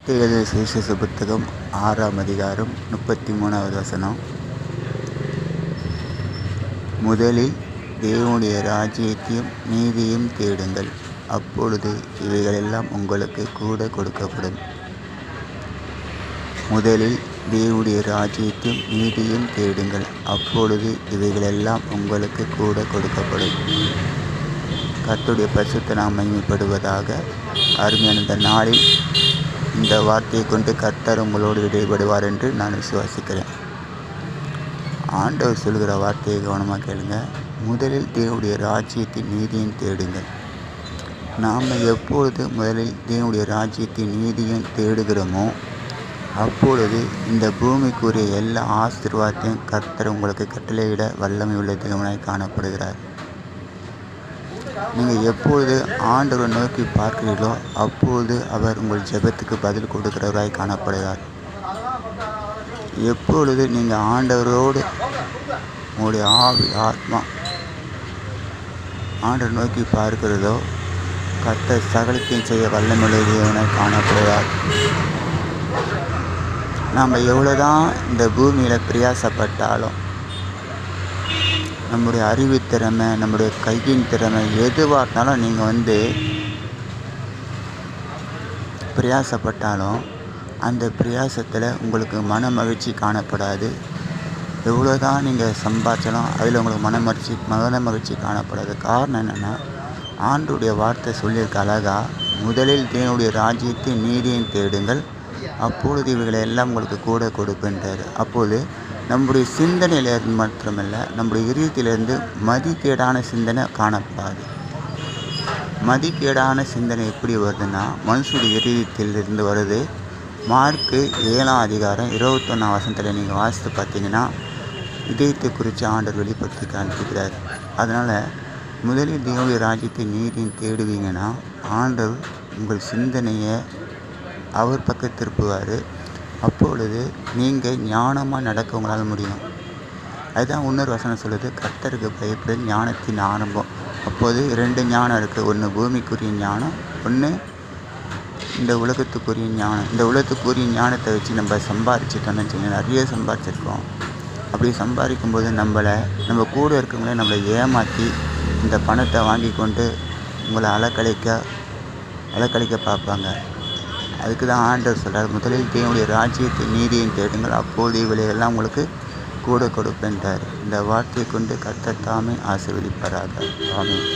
மத்தேயு எழுதிய சுவிசேஷ புத்தகம் 6ஆம் அதிகாரம் 33வது வசனம். முதலில் தேவனுடைய ராஜ்யத்தையும் நீதியையும் தேடுங்கள், அப்பொழுது இவைகளெல்லாம் உங்களுக்கு கூட கொடுக்கப்படும். முதலில் தேவனுடைய ராஜ்யத்தையும் நீதியையும் தேடுங்கள், அப்பொழுது இவைகளெல்லாம் உங்களுக்கு கூட கொடுக்கப்படும். கர்த்தருடைய பரிசுத்த நாமம் மகிமைப்படுவதாக. அருமையான இந்த நாளில் இந்த வார்த்தையை கொண்டு கர்த்தர் உங்களோடு இடைபடுவார் என்று நான் விசுவாசிக்கிறேன். ஆண்டவர் சொல்கிற வார்த்தையை கவனமாக கேளுங்க. முதலில் தேவனுடைய ராஜ்யத்தின் நீதியும் தேடுங்கள். நாம் எப்பொழுது முதலில் தேவனுடைய ராஜ்யத்தின் நீதியும் தேடுகிறோமோ அப்பொழுது இந்த பூமிக்குரிய எல்லா ஆசீர்வாதத்தையும் கர்த்தர் உங்களுக்கு கட்டளையிட வல்லமை உள்ள தேவனாய் காணப்படுகிறார். நீங்கள் எப்பொழுது ஆண்டவரை நோக்கி பார்க்கிறீர்களோ அப்பொழுது அவர் உங்கள் ஜெபத்துக்கு பதில் கொடுக்கிறவராய் காணப்படுகிறார். எப்பொழுது நீங்கள் ஆண்டவரோடு உங்களுடைய ஆவி ஆத்மா ஆண்டவர் நோக்கி பார்க்கிறதோ கர்த்தர் சகலத்தையும் செய்ய வல்லமையுள்ள தேவனாய் காணப்படுகிறார். நாம் எவ்வளோதான் இந்த பூமியில் பிரயாசப்பட்டாலும் நம்முடைய அறிவு திறமை, நம்முடைய கையின் திறமை எதுவாக இருந்தாலும் நீங்கள் பிரயாசப்பட்டாலும் அந்த பிரயாசத்தில் உங்களுக்கு மன மகிழ்ச்சி காணப்படாது. எவ்வளோ தான் நீங்கள் சம்பாதிச்சாலும் அதில் உங்களுக்கு மன மகிழ்ச்சி காணப்படாது. காரணம் என்னென்னா, ஆண்டவருடைய வார்த்தை சொல்லியிருக்க அழகா, முதலில் தேவனுடைய ராஜ்யத்தையும் நீதியையும் தேடுங்கள், அப்பொழுது இவைகளை எல்லாம் உங்களுக்கு கூட கொடுப்பேன்றார். அப்போது நம்முடைய சிந்தனையிலிருந்து மாத்திரமல்ல, நம்முடைய இதயத்திலிருந்து மதிக்கேடான சிந்தனை காணப்படாது. மதிக்கேடான சிந்தனை எப்படி வருதுன்னா, மனுஷனுடைய இதயத்திலிருந்து வருது. மார்க்கு 7ஆம் அதிகாரம் 21ஆம் வசனத்தில் நீங்கள் வாசித்து பார்த்தீங்கன்னா இதயத்தை குறித்து ஆண்டவர் வெளிப்படுத்தி காண்பிக்கிறார். அதனால் முதலில் தேவனுடைய ராஜ்யத்தை நீதியும் தேடுவீங்கன்னா ஆண்டவர் உங்கள் சிந்தனையை அவர் பக்கம் திருப்புவார். அப்பொழுது நீங்கள் ஞானமாக நடக்க உங்களால் முடியும். அதுதான் இன்னொரு வசனம் சொல்லுது, கர்த்தருக்கு பயப்படுது ஞானத்தின் ஆரம்பம். அப்போது 2 ஞானம் இருக்குது. ஒன்று பூமிக்குரிய ஞானம், ஒன்று இந்த உலகத்துக்குரிய ஞானம். இந்த உலகத்துக்குரிய ஞானத்தை வச்சு நம்ம சம்பாதிச்சிட்டோம்னு வச்சுக்கோங்க, நிறைய சம்பாதிச்சிருக்கோம். அப்படி சம்பாதிக்கும்போது நம்ம கூட இருக்கவங்களே நம்மளை ஏமாற்றி இந்த பணத்தை வாங்கி கொண்டு உங்களை அலக்கழிக்க பார்ப்பாங்க. அதுக்கு தான் ஆண்டவர் சொல்கிறார், முதலில் தேவனுடைய ராஜ்யத்தை நீதியையும் தேடுங்கள், அப்போது இவைகளெல்லாம் உங்களுக்கு கூட கொடுப்பேன்றார். இந்த வார்த்தையை கொண்டு கர்த்தர் தாமே ஆசீர்வதிப்பாராக. ஆமென்.